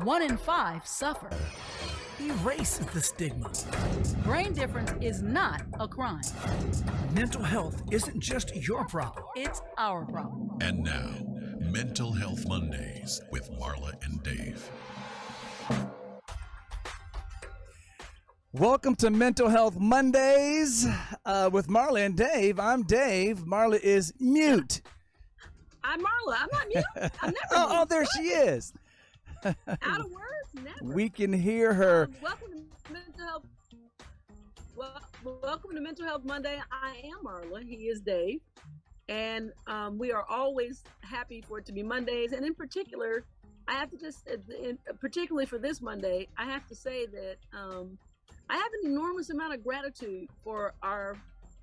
1 in 5 suffer. Erase the stigma. Brain difference is not a crime. Mental health isn't just your problem. It's our problem. And now, Mental Health Mondays with Marla and Dave. Welcome to Mental Health Mondays with Marla and Dave. I'm Dave. Marla is mute. I'm Marla. I'm not mute. I'm never Oh, mute. there she is. Out of words? Never. We can hear her. Welcome to Mental Health. Welcome to Mental Health Monday. I am Marla. He is Dave. And we are always happy for it to be Mondays. And in particular, I have to just, particularly for this Monday, I have to say that I have an enormous amount of gratitude for our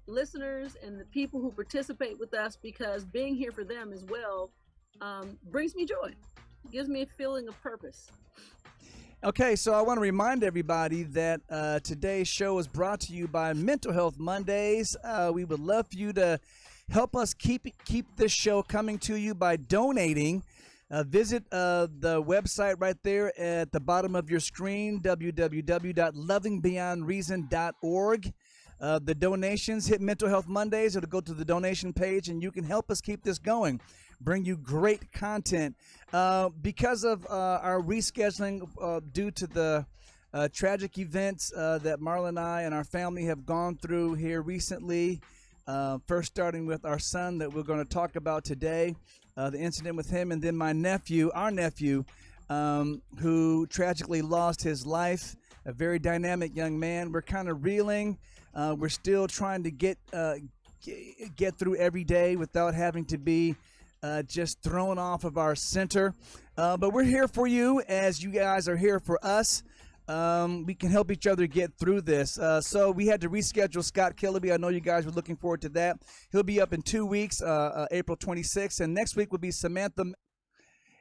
listeners and the people who participate with us, because being here for them as well brings me joy, gives me a feeling of purpose. Okay, so I want to remind everybody that today's show is brought to you by Mental Health Mondays. We would love for you to help us keep this show coming to you by donating. Visit the website right there at the bottom of your screen, www.lovingbeyondreason.org. The donations hit Mental Health Mondays. It'll go to the donation page, and you can help us keep this going, bring you great content. Because of our rescheduling due to the tragic events that Marla and I and our family have gone through here recently, first starting with our son that we're going to talk about today, the incident with him, and then our nephew, who tragically lost his life, a very dynamic young man. We're kind of reeling. We're still trying to get through every day without having to be just thrown off of our center. But we're here for you as you guys are here for us. We can help each other get through this. So we had to reschedule Scott Killaby. I know you guys were looking forward to that. He'll be up in 2 weeks, April 26th. And next week will be Samantha.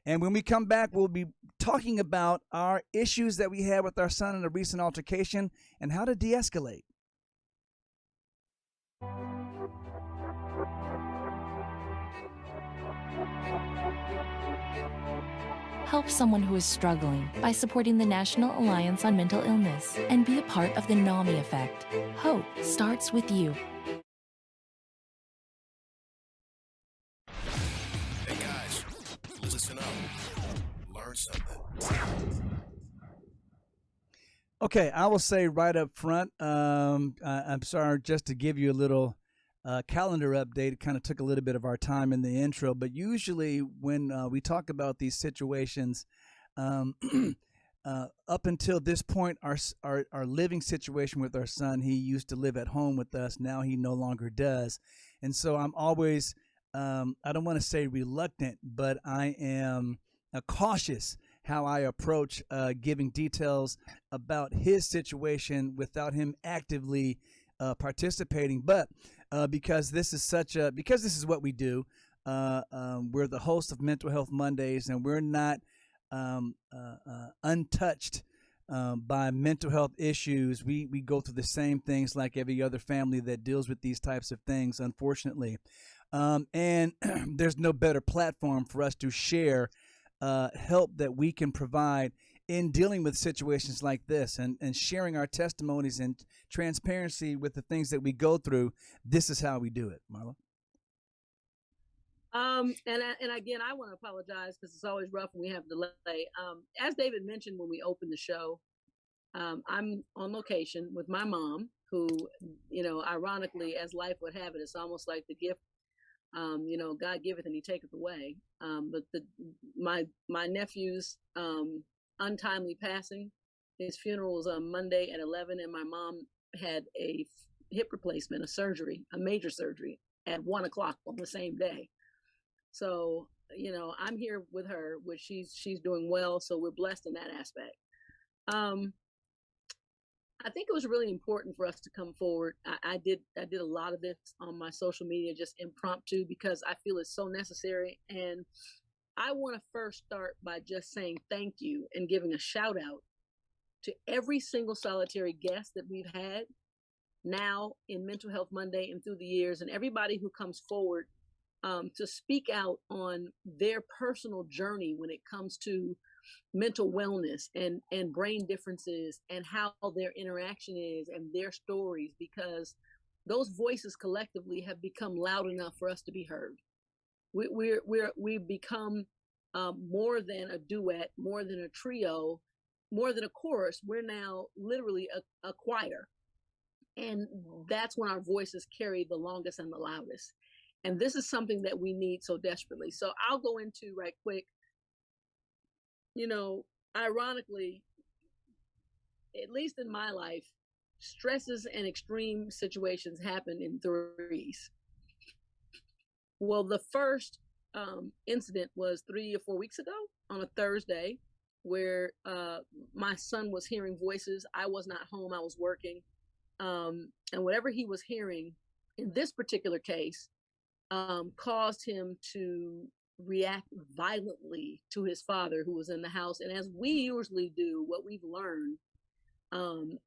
And when we come back, we'll be talking about our issues that we had with our son in a recent altercation and how to de-escalate. Help someone who is struggling by supporting the National Alliance on Mental Illness and be a part of the NAMI effect. Hope starts with you. Hey guys, listen up. Learn something. Okay, I will say right up front, I'm sorry, just to give you a little calendar update. It kind of took a little bit of our time in the intro, but usually when we talk about these situations, up until this point, our living situation with our son, he used to live at home with us. Now he no longer does. And so I'm always, I don't want to say reluctant, but I am cautious how I approach giving details about his situation without him actively participating. But because this is what we do, we're the host of Mental Health Mondays, and we're not untouched by mental health issues. We go through the same things like every other family that deals with these types of things, unfortunately. And there's no better platform for us to share help that we can provide in dealing with situations like this, and sharing our testimonies and transparency with the things that we go through. This is how we do it, Marla. And again, I want to apologize because it's always rough when we have delay. As David mentioned when we opened the show, I'm on location with my mom, who, ironically, as life would have it, it's almost like the gift. God giveth and he taketh away. But my nephew's untimely passing, his funeral was on Monday at 11, and my mom had a hip replacement, a major surgery at 1 o'clock on the same day. So, I'm here with her, which she's doing well. So we're blessed in that aspect. I think it was really important for us to come forward. I did a lot of this on my social media, just impromptu, because I feel it's so necessary. And I want to first start by just saying thank you and giving a shout out to every single solitary guest that we've had now in Mental Health Monday and through the years, and everybody who comes forward to speak out on their personal journey when it comes to mental wellness and brain differences and how their interaction is and their stories, because those voices collectively have become loud enough for us to be heard. We've become more than a duet, more than a trio, more than a chorus. We're now literally a choir. And that's when our voices carry the longest and the loudest. And this is something that we need so desperately. So I'll go into right quick, ironically, at least in my life, stresses and extreme situations happen in threes. Well, the first incident was 3 or 4 weeks ago on a Thursday, where my son was hearing voices. I was not home, I was working. And whatever he was hearing in this particular case caused him to react violently to his father, who was in the house. And as we usually do, what we've learned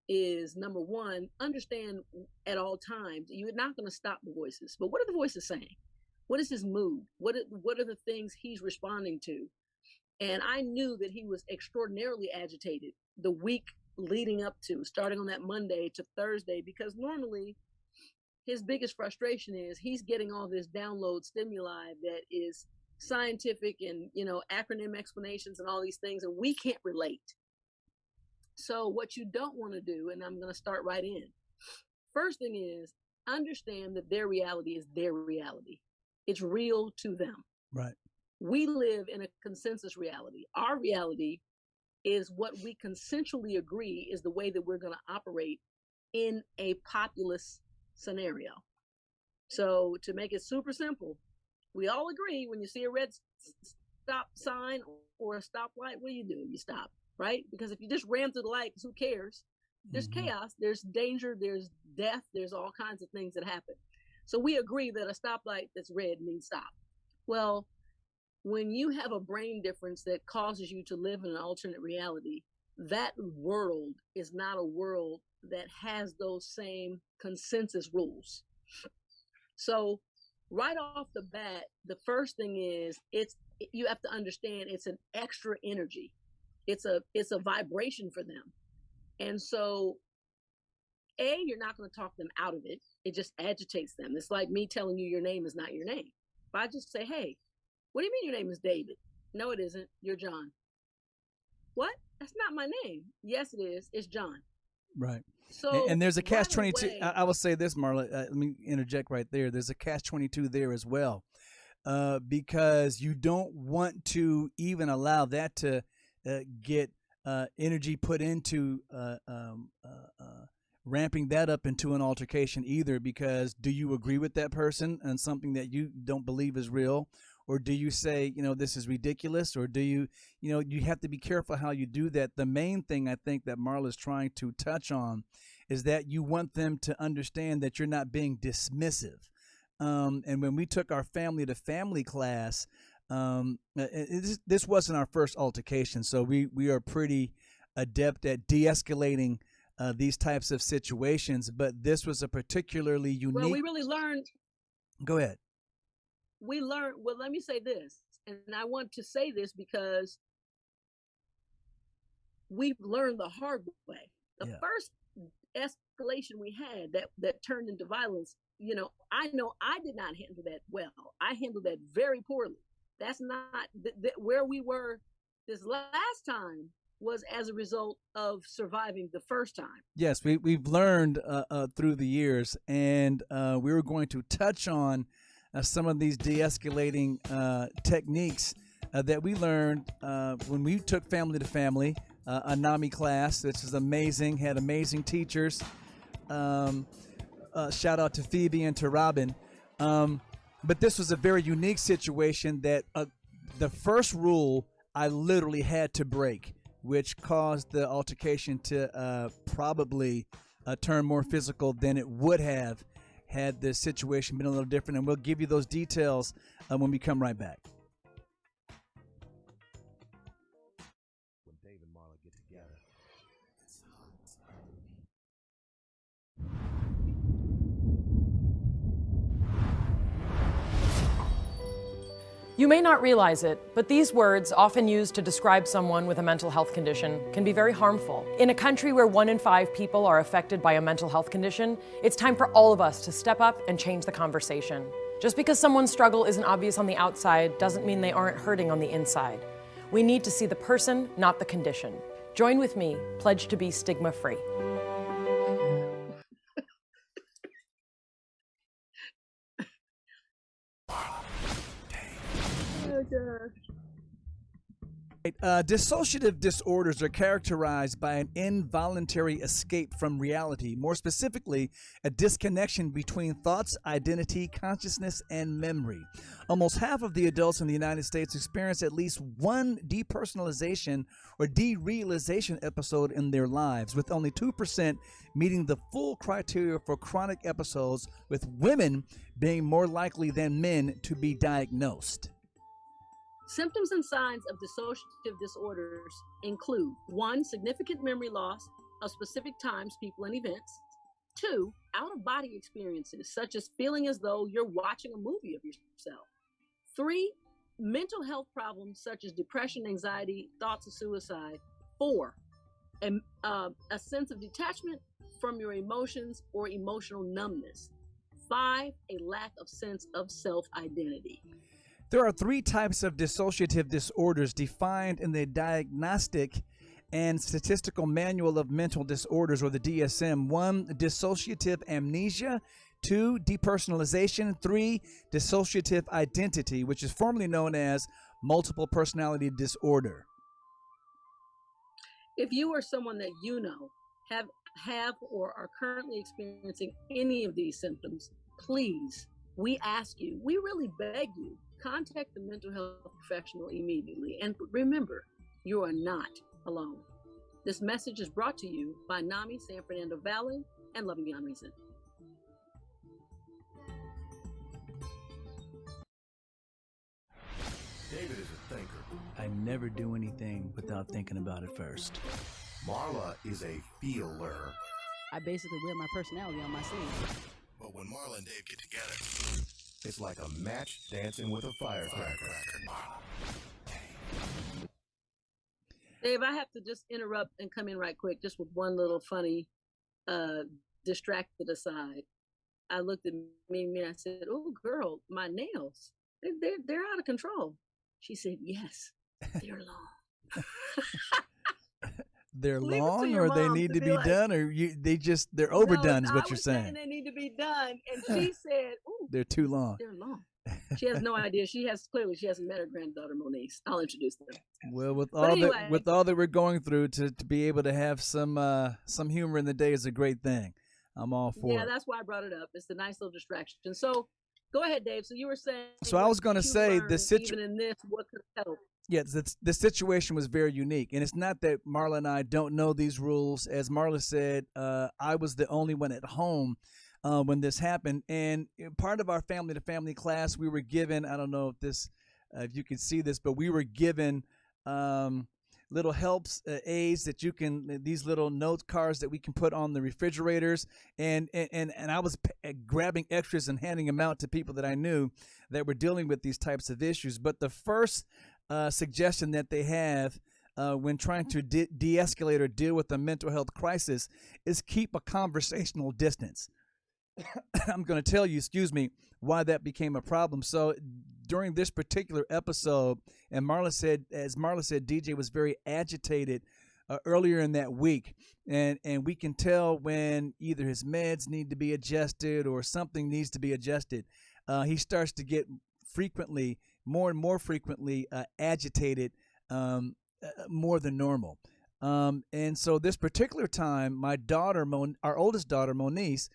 is, number one, understand at all times you're not going to stop the voices. But what are the voices saying? What is his mood? What are the things he's responding to? And I knew that he was extraordinarily agitated the week leading up to, starting on that Monday to Thursday, because normally his biggest frustration is he's getting all this download stimuli that is scientific and, acronym explanations and all these things, and we can't relate. So what you don't want to do, and I'm going to start right in. First thing is, understand that their reality is their reality. It's real to them. Right. We live in a consensus reality. Our reality is what we consensually agree is the way that we're going to operate in a populous scenario. So to make it super simple, we all agree when you see a red stop sign or a stoplight, what do? You stop, right? Because if you just ran through the light, who cares? There's chaos, there's danger, there's death, there's all kinds of things that happen. So we agree that a stoplight that's red means stop. Well, when you have a brain difference that causes you to live in an alternate reality, that world is not a world that has those same consensus rules. So right off the bat, the first thing is you have to understand it's an extra energy. It's a vibration for them. And so you're not going to talk them out of it. It just agitates them. It's like me telling you your name is not your name. If I just say, hey, what do you mean your name is David? No, it isn't. You're John. What? That's not my name. Yes, it is. It's John. Right. So and there's a catch-22. away, I will say this, Marla. Let me interject right there. There's a catch-22 there as well, because you don't want to even allow that to get energy put into ramping that up into an altercation either, because do you agree with that person on something that you don't believe is real? Or do you say, this is ridiculous? Or do you have to be careful how you do that. The main thing I think that Marla is trying to touch on is that you want them to understand that you're not being dismissive. And when we took our family to family class, this wasn't our first altercation. So we are pretty adept at de-escalating these types of situations. But this was a particularly unique. Well, we really learned. Go ahead. Well, let me say this, and I want to say this because we've learned the hard way. The first escalation we had that turned into violence, I know I did not handle that well. I handled that very poorly. That's not where we were this last time was as a result of surviving the first time. Yes, we've learned through the years, and we were going to touch on some of these de-escalating techniques that we learned when we took family to family, a NAMI class, which is amazing, had amazing teachers. Shout out to Phoebe and to Robin. But this was a very unique situation that the first rule I literally had to break, which caused the altercation to probably turn more physical than it would have had the situation been a little different. And we'll give you those details when we come right back. When Dave and Marla get together, You may not realize it, but these words, often used to describe someone with a mental health condition, can be very harmful. In a country where 1 in 5 people are affected by a mental health condition, it's time for all of us to step up and change the conversation. Just because someone's struggle isn't obvious on the outside doesn't mean they aren't hurting on the inside. We need to see the person, not the condition. Join with me, pledge to be stigma-free. Dissociative disorders are characterized by an involuntary escape from reality, more specifically, a disconnection between thoughts, identity, consciousness, and memory. Almost half of the adults in the United States experience at least one depersonalization or derealization episode in their lives, with only 2% meeting the full criteria for chronic episodes, with women being more likely than men to be diagnosed. Symptoms and signs of dissociative disorders include 1, significant memory loss of specific times, people, and events. 2, out-of-body experiences, such as feeling as though you're watching a movie of yourself. 3, mental health problems such as depression, anxiety, thoughts of suicide. 4, a sense of detachment from your emotions or emotional numbness. 5, a lack of sense of self-identity. There are 3 types of dissociative disorders defined in the Diagnostic and Statistical Manual of Mental Disorders, or the DSM. 1, dissociative amnesia. 2, depersonalization. 3, dissociative identity, which is formerly known as multiple personality disorder. If you or someone that you know have or are currently experiencing any of these symptoms, please, we ask you, we really beg you, contact the mental health professional immediately. And remember, you are not alone. This message is brought to you by NAMI San Fernando Valley and Loving Beyond Reason. David is a thinker. I never do anything without thinking about it first. Marla is a feeler. I basically wear my personality on my sleeve. But when Marla and Dave get together, It's like a match dancing with a firecracker. Dave, I have to just interrupt and come in right quick, just with one little funny, distracted aside. I looked at Mimi and I said, "Oh, girl, my nails, they're out of control." She said, "Yes, they're long." They're Leave it to long, your or they mom need to to be be like- done, or they're overdone, No, is what I you're was saying. They need to be done, and she said, "Ooh, They're too long. they're long." She has no idea. She hasn't met her granddaughter Monique. I'll introduce them. Well, with But all anyway. that we're going through, to be able to have some humor in the day is a great thing. I'm all for Yeah, it. that's why I brought it up. It's a nice little distraction. So go ahead, Dave. So you were saying. So I was going to what you say learned even in this, what could help? Yeah, the situation was very unique, and it's not that Marla and I don't know these rules. As Marla said, I was the only one at home when this happened, and part of our family-to-family class, we were given, I don't know if you can see this, but we were given little helps, aids that you can, these little note cards that we can put on the refrigerators, and I was grabbing extras and handing them out to people that I knew that were dealing with these types of issues. But the first suggestion that they have when trying to de-escalate or deal with a mental health crisis is keep a conversational distance. I'm going to tell you, why that became a problem. So during this particular episode, and as Marla said, DJ was very agitated earlier in that week, and we can tell when either his meds need to be adjusted or something needs to be adjusted. He starts to get more and more frequently agitated, more than normal. And so this particular time, my daughter, our oldest daughter, Monique,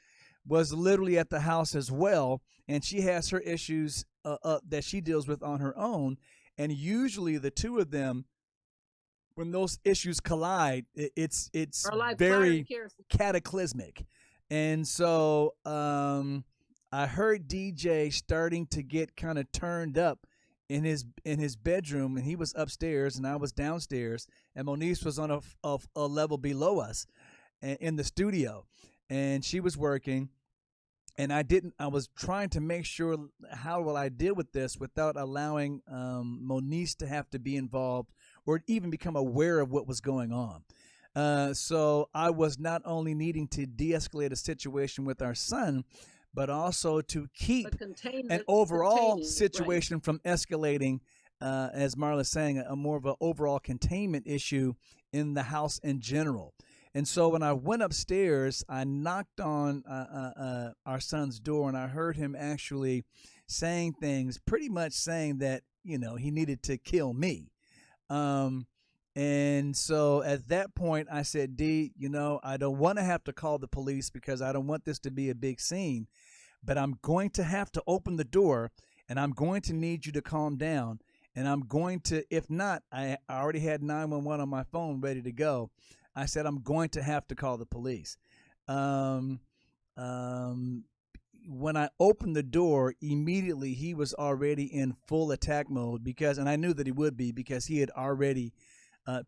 was literally at the house as well, and she has her issues that she deals with on her own. And usually the two of them, when those issues collide, it's like very fire and cataclysmic. And so I heard DJ starting to get kind of turned up in his bedroom, and he was upstairs and I was downstairs, and Monique was on a level below us in the studio, and she was working. and I was trying to make sure how will I deal with this without allowing Moniece to have to be involved or even become aware of what was going on. So I was not only needing to de-escalate a situation with our son, but also to keep an overall situation from escalating, as Marla's saying, a more of an overall containment issue in the house in general. And so when I went upstairs, I knocked on our son's door, and I heard him actually saying things, pretty much saying that, you know, he needed to kill me. And so at that point, I said, D, you know, I don't want to have to call the police because I don't want this to be a big scene, but I'm going to have to open the door, and I'm going to need you to calm down. And I'm going to, if not, I already had 911 on my phone ready to go. I said, I'm going to have to call the police. When I opened the door, immediately he was already in full attack mode and I knew that he would be because he had already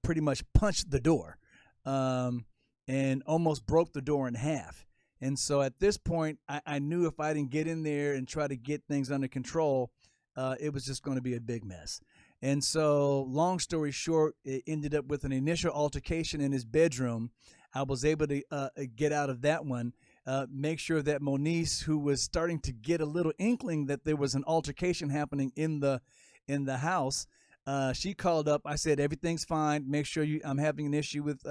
pretty much punched the door and almost broke the door in half. And so at this point, I knew if I didn't get in there and try to get things under control, it was just going to be a big mess. And so, long story short, it ended up with an initial altercation in his bedroom. I was able to get out of that one, make sure that Moniece, who was starting to get a little inkling that there was an altercation happening in the house, she called up. I said, everything's fine. Make sure I'm having an issue with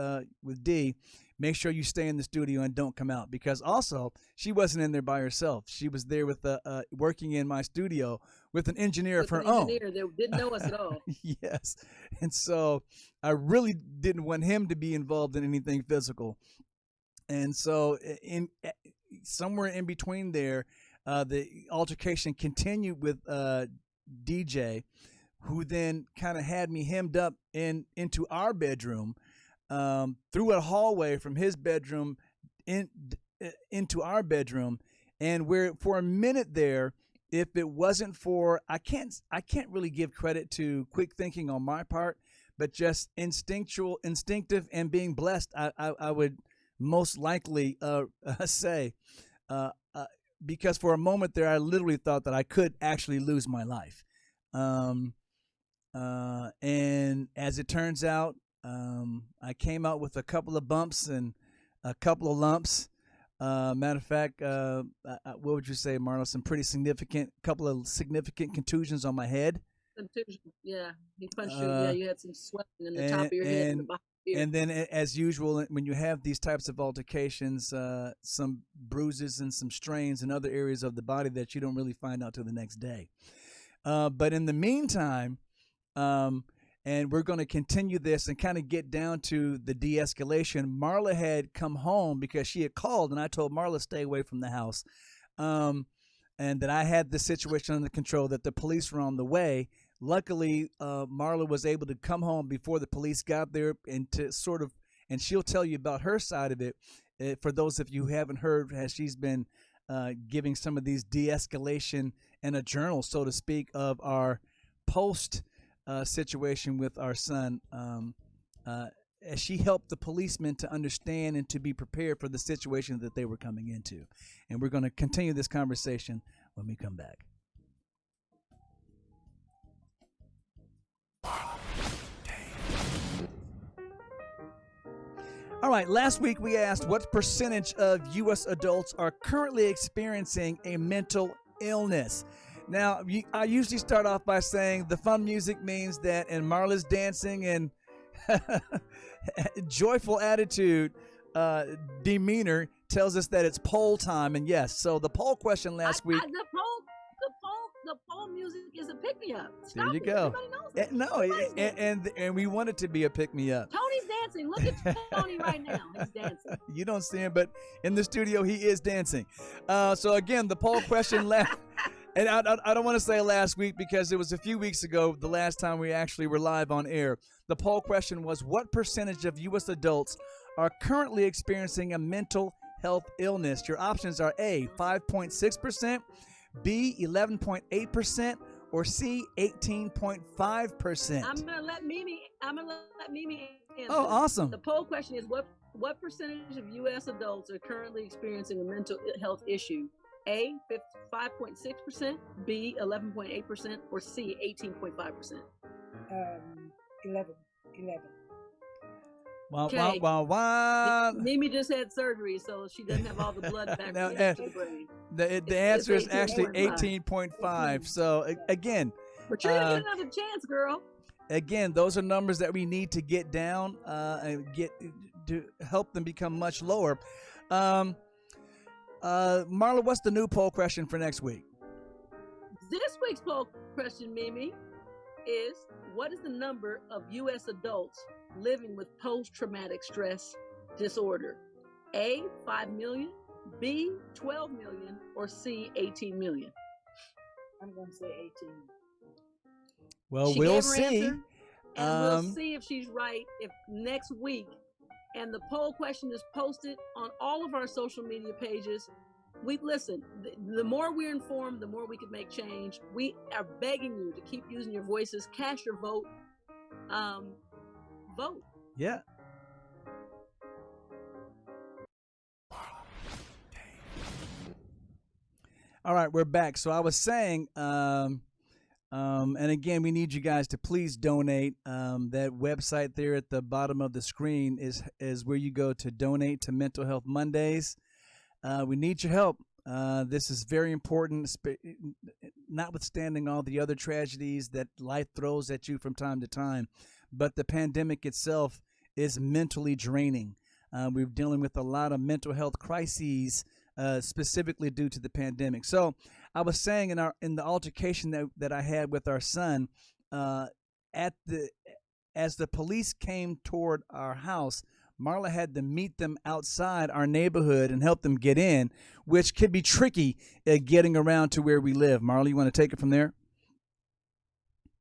D. Make sure you stay in the studio and don't come out, because also she wasn't in there by herself. She was there with working in my studio with an engineer of her own. That didn't know us at all. Yes. And so I really didn't want him to be involved in anything physical. And so somewhere in between there, the altercation continued with DJ, who then kind of had me hemmed up into our bedroom, through a hallway from his bedroom into our bedroom. And where for a minute there, if it wasn't for, I can't really give credit to quick thinking on my part, but just instinctive and being blessed, I would most likely say, because for a moment there, I literally thought that I could actually lose my life. And as it turns out, I came out with a couple of bumps and a couple of lumps. Matter of fact, what would you say, Marla? Some pretty couple of significant contusions on my head. Yeah, he punched you. Yeah, you had some swelling in the top of your head and the bottom of your And then, as usual, when you have these types of altercations, some bruises and some strains in other areas of the body that you don't really find out till the next day. But in the meantime, and we're going to continue this and kind of get down to the de-escalation. Marla had come home because she had called, and I told Marla stay away from the house, and that I had the situation under control, that the police were on the way. Luckily, Marla was able to come home before the police got there, and and she'll tell you about her side of it. For those of you who haven't heard, as she's been giving some of these de-escalation in a journal, so to speak, of our post situation with our son, as she helped the policemen to understand and to be prepared for the situation that they were coming into. And we're going to continue this conversation when we come back. All right, last week we asked what percentage of U.S. adults are currently experiencing a mental illness. Now, I usually start off by saying the fun music means that, and Marla's dancing and joyful attitude, demeanor tells us that it's poll time. And yes, so the poll question last week. The poll music is a pick-me-up. There you go. Everybody knows that. And we want it to be a pick-me-up. Tony's dancing. Look at Tony right now. He's dancing. You don't see him, but in the studio he is dancing. So again, the poll question last. And I don't want to say last week because it was a few weeks ago, the last time we actually were live on air. The poll question was, what percentage of U.S. adults are currently experiencing a mental health illness? Your options are A, 5.6%, B, 11.8%, or C, 18.5%. I'm gonna let Mimi answer. Oh, awesome. The poll question is, what percentage of U.S. adults are currently experiencing a mental health issue? A, 5.6%, B, 11.8%, or C, 18.5%? 11. Wow, Okay. wow, wow, wow. Mimi just had surgery, so she doesn't have all the blood back Now, into the brain. The answer is It's actually 18.5. 18.5. So again, But you're gonna get another chance, girl. again, those are numbers that we need to get down and get to help them become much lower. Marla, what's the new poll question for next week? This week's poll question, Mimi, is what is the number of U.S. adults living with post-traumatic stress disorder? A, 5 million, B, 12 million, or C, 18 million? I'm going to say 18. Well, She we'll gave her see. answer, and we'll see if she's right if next week. And the poll question is posted on all of our social media pages. Listen, the more we're informed, the more we can make change. We are begging you to keep using your voices, cast your vote, vote. Yeah. All right, we're back. So I was saying, and again, we need you guys to please donate. That website there at the bottom of the screen is where you go to donate to Mental Health Mondays. We need your help. This is very important, notwithstanding all the other tragedies that life throws at you from time to time. But the pandemic itself is mentally draining. We're dealing with a lot of mental health crises, specifically due to the pandemic. So I was saying in the altercation that I had with our son, as the police came toward our house, Marla had to meet them outside our neighborhood and help them get in, which could be tricky getting around to where we live. Marla, you want to take it from there?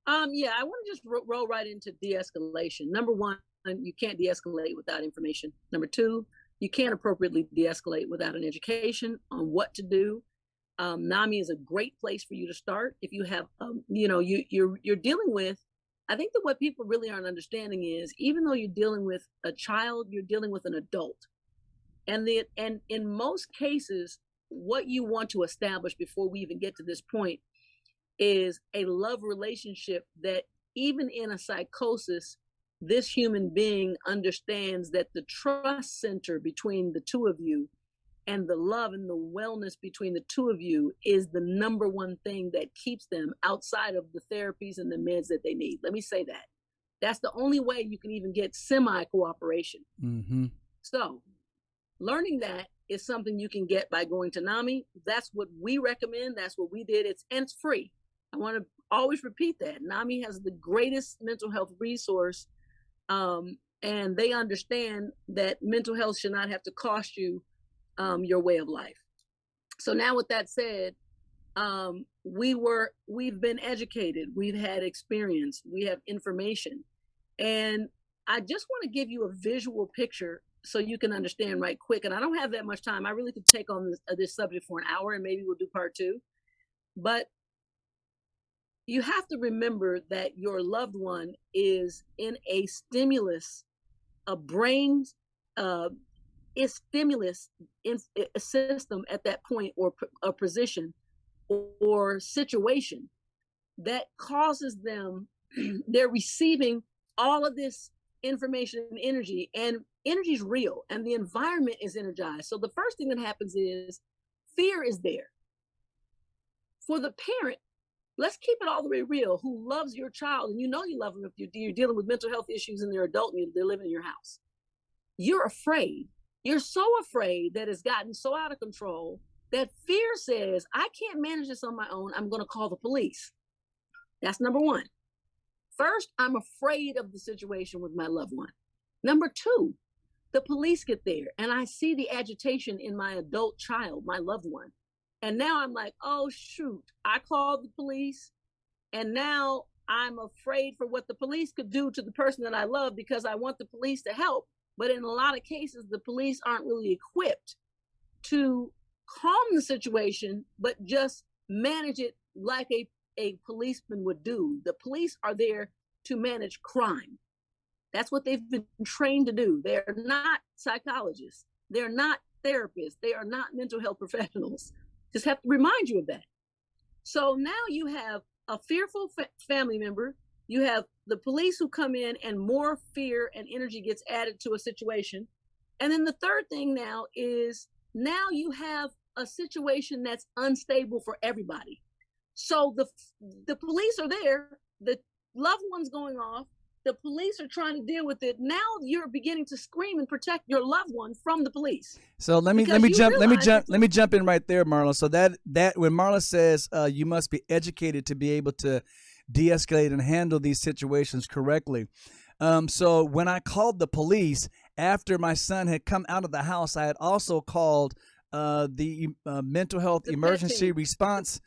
Yeah, I want to just roll right into de-escalation. Number one, you can't de-escalate without information. Number two, you can't appropriately de-escalate without an education on what to do. NAMI is a great place for you to start. If you have, you're dealing with, I think that what people really aren't understanding is, even though you're dealing with a child, you're dealing with an adult. And in most cases, what you want to establish before we even get to this point is a love relationship that even in a psychosis, this human being understands that the trust center between the two of you and the love and the wellness between the two of you is the number one thing that keeps them outside of the therapies and the meds that they need. Let me say that. That's the only way you can even get semi-cooperation. Mm-hmm. So learning that is something you can get by going to NAMI. That's what we recommend. That's what we did. It's free. I want to always repeat that. NAMI has the greatest mental health resource, and they understand that mental health should not have to cost you your way of life. So now with that said, we've been educated, we've had experience, we have information. And I just want to give you a visual picture so you can understand right quick. And I don't have that much time. I really could take on this subject for an hour and maybe we'll do part two. But you have to remember that your loved one is in a stimulus, a brain is stimulus in a system at that point, or a position or situation that causes them, they're receiving all of this information and energy is real and the environment is energized. So the first thing that happens is fear is there. For the parent, let's keep it all the way real, who loves your child, and you know you love them if you're dealing with mental health issues and they're adult and they're living in your house. You're afraid. You're so afraid that it's gotten so out of control that fear says, I can't manage this on my own. I'm going to call the police. That's number one. First, I'm afraid of the situation with my loved one. Number two, the police get there and I see the agitation in my adult child, my loved one. And now I'm like, oh, shoot, I called the police. And now I'm afraid for what the police could do to the person that I love because I want the police to help. But in a lot of cases, the police aren't really equipped to calm the situation, but just manage it like a policeman would do. The police are there to manage crime. That's what they've been trained to do. They're not psychologists. They're not therapists. They are not mental health professionals. Just have to remind you of that. So now you have a fearful family member. You have the police who come in, and more fear and energy gets added to a situation. And then the third thing now is now you have a situation that's unstable for everybody. So the police are there, the loved one's going off, the police are trying to deal with it. Now you're beginning to scream and protect your loved one from the police. So let me jump in right there, Marla. So that when Marla says you must be educated to be able to de-escalate and handle these situations correctly. So when I called the police after my son had come out of the house, I had also called the mental health emergency response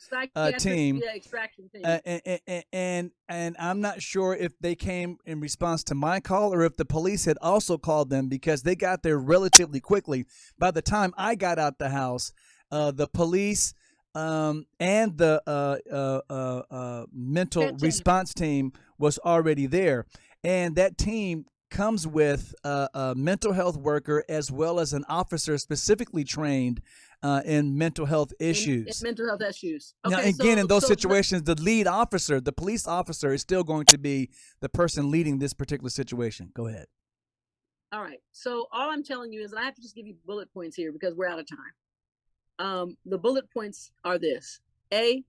team, extraction team. And I'm not sure if they came in response to my call or if the police had also called them, because they got there relatively quickly. By the time I got out the house, the police and the mental response team was already there, and that team comes with a mental health worker as well as an officer specifically trained in mental health issues. In mental health issues. Okay, now, again, in those situations, the lead officer, the police officer, is still going to be the person leading this particular situation. Go ahead. All right. So all I'm telling you is I have to just give you bullet points here because we're out of time. The bullet points are this. A,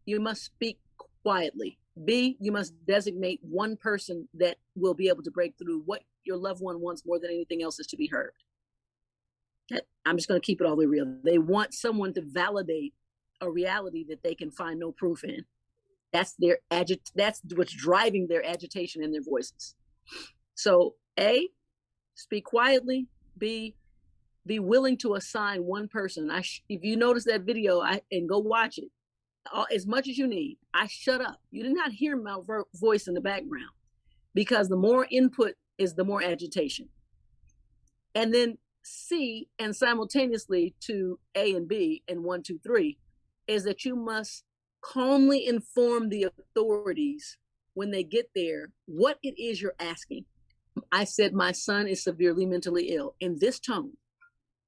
you must speak quietly. B, you must designate one person that will be able to break through. What your loved one wants more than anything else is to be heard. I'm just going to keep it all the way real. They want someone to validate a reality that they can find no proof in. That's that's what's driving their agitation in their voices. So A, speak quietly. B, be willing to assign one person. If you notice that video and go watch it, as much as you need. I shut up. You did not hear my voice in the background, because the more input is the more agitation. And then C, and simultaneously to A and B and 1, 2, 3, is that you must calmly inform the authorities when they get there what it is you're asking. I said, my son is severely mentally ill. In this tone,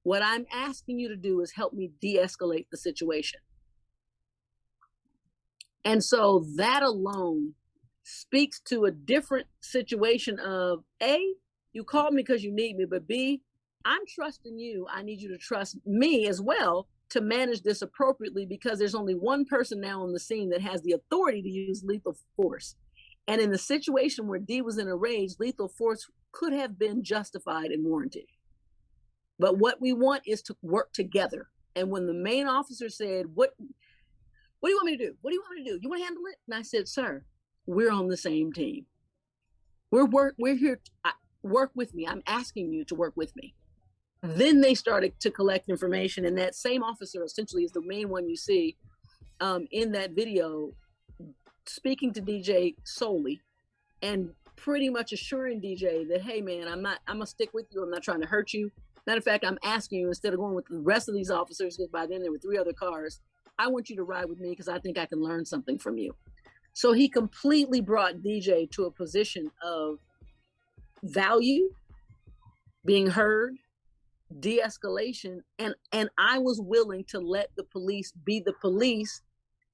what I'm asking you to do is help me de-escalate the situation. And so that alone speaks to a different situation of A, you called me because you need me, but B, I'm trusting you. I need you to trust me as well to manage this appropriately, because there's only one person now on the scene that has the authority to use lethal force. And in the situation where D was in a rage, lethal force could have been justified and warranted. But what we want is to work together. And when the main officer said, what do you want me to do? What do you want me to do? You want to handle it? And I said, sir, we're on the same team. We're here to work with me. I'm asking you to work with me. Then they started to collect information. And that same officer essentially is the main one you see in that video, speaking to DJ solely and pretty much assuring DJ that, hey man, I'm gonna stick with you. I'm not trying to hurt you. Matter of fact, I'm asking you, instead of going with the rest of these officers, because by then there were 3 other cars, I want you to ride with me because I think I can learn something from you. So he completely brought DJ to a position of value, being heard, de-escalation, and I was willing to let the police be the police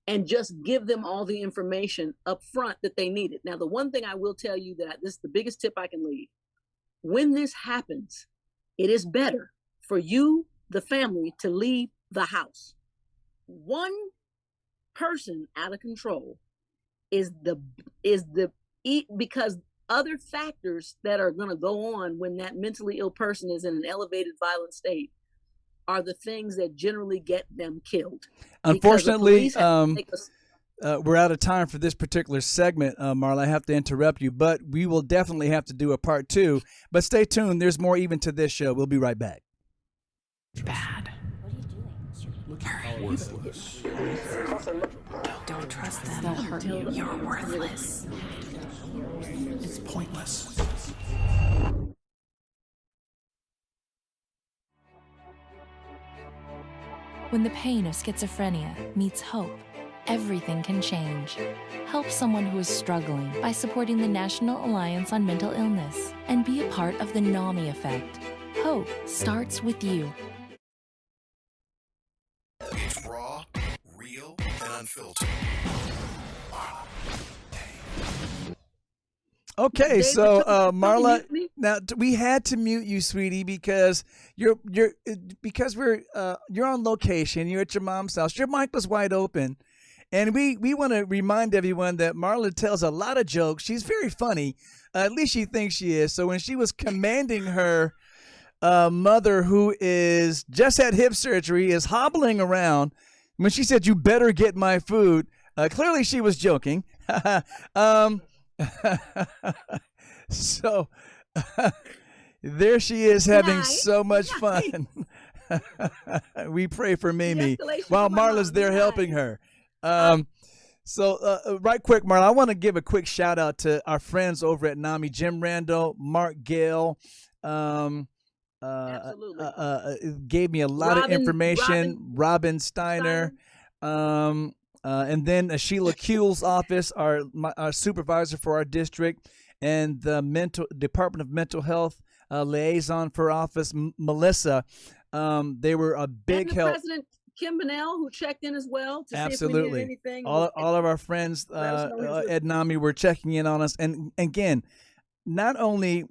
and just give them all the information up front that they needed. Now, the one thing I will tell you, that this is the biggest tip I can leave. When this happens, it is better for you, the family, to leave the house. One person out of control because other factors that are going to go on when that mentally ill person is in an elevated violent state are the things that generally get them killed. Unfortunately, we're out of time for this particular segment, Marla. I have to interrupt you, but we will definitely have to do a part 2. But stay tuned. There's more even to this show. We'll be right back. Bad. Worthless. Don't trust them. They'll hurt you. You're worthless. It's pointless. When the pain of schizophrenia meets hope, everything can change. Help someone who is struggling by supporting the National Alliance on Mental Illness and be a part of the NAMI effect. Hope starts with you. Unfiltered. Okay, David, so don't you Marla, mute me? now we had to mute you, sweetie, because you're on location. You're at your mom's house. Your mic was wide open, and we want to remind everyone that Marla tells a lot of jokes. She's very funny. At least she thinks she is. So when she was commanding her mother, who is just had hip surgery, is hobbling around, when she said, "You better get my food," clearly she was joking. So there she is having so much fun. We pray for Mimi Deescalation while for my Marla's mom. there Be helping nice. her. Right quick, Marla, I want to give a quick shout out to our friends over at NAMI, Jim Randall, Mark Gale. Absolutely. Gave me a lot of Robin- information. Robin Steiner. And then Sheila Kuehl's office, our supervisor for our district, and the Department of Mental Health liaison for office, Melissa. They were a big and the help. President Kim Bonnell, who checked in as well to see if we Absolutely. needed anything. All of our friends us know his- at NAMI were checking in on us. And again, not only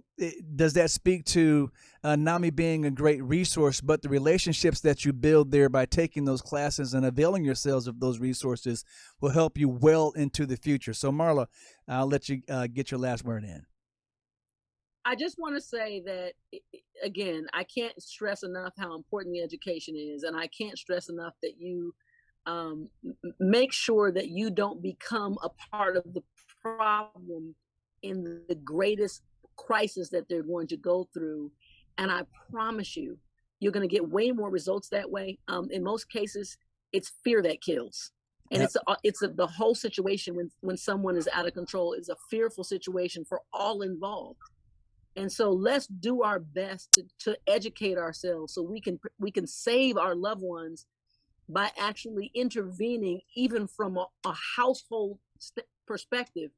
does that speak to NAMI being a great resource, but the relationships that you build there by taking those classes and availing yourselves of those resources will help you well into the future. So, Marla, I'll let you get your last word in. I just want to say that, again, I can't stress enough how important the education is, and I can't stress enough that you make sure that you don't become a part of the problem in the greatest crisis that they're going to go through. And I promise you, you're going to get way more results that way. In most cases, it's fear that kills. And the whole situation when someone is out of control is a fearful situation for all involved. And so let's do our best to educate ourselves so we can save our loved ones by actually intervening even from a household perspective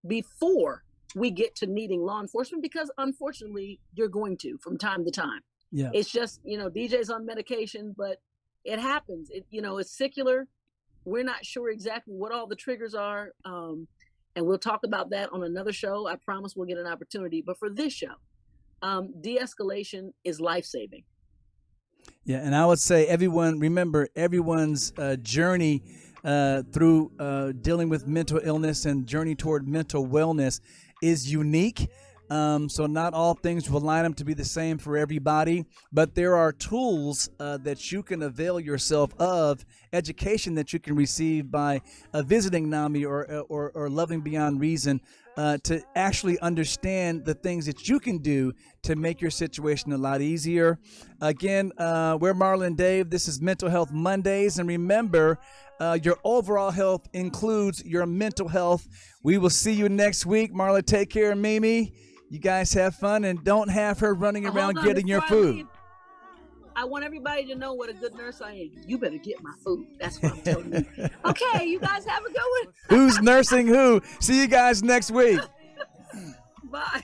before we get to needing law enforcement, because unfortunately you're going to from time to time. Yeah. It's just, DJ's on medication, but it happens. It's secular. We're not sure exactly what all the triggers are. And we'll talk about that on another show. I promise we'll get an opportunity. But for this show, de-escalation is life-saving. Yeah, and I would say everyone's journey through dealing with mental illness and journey toward mental wellness is unique. So not all things will line up to be the same for everybody, but there are tools that you can avail yourself of, education that you can receive by visiting NAMI or Loving Beyond Reason to actually understand the things that you can do to make your situation a lot easier. Again, we're Marla and Dave. This is Mental Health Mondays, and remember, your overall health includes your mental health. We will see you next week. Marla, take care of Mimi. You guys have fun, and don't have her running around getting your food. I want everybody to know what a good nurse I am. You better get my food. That's what I'm telling you. Okay, you guys have a good one. Who's nursing who? See you guys next week. Bye.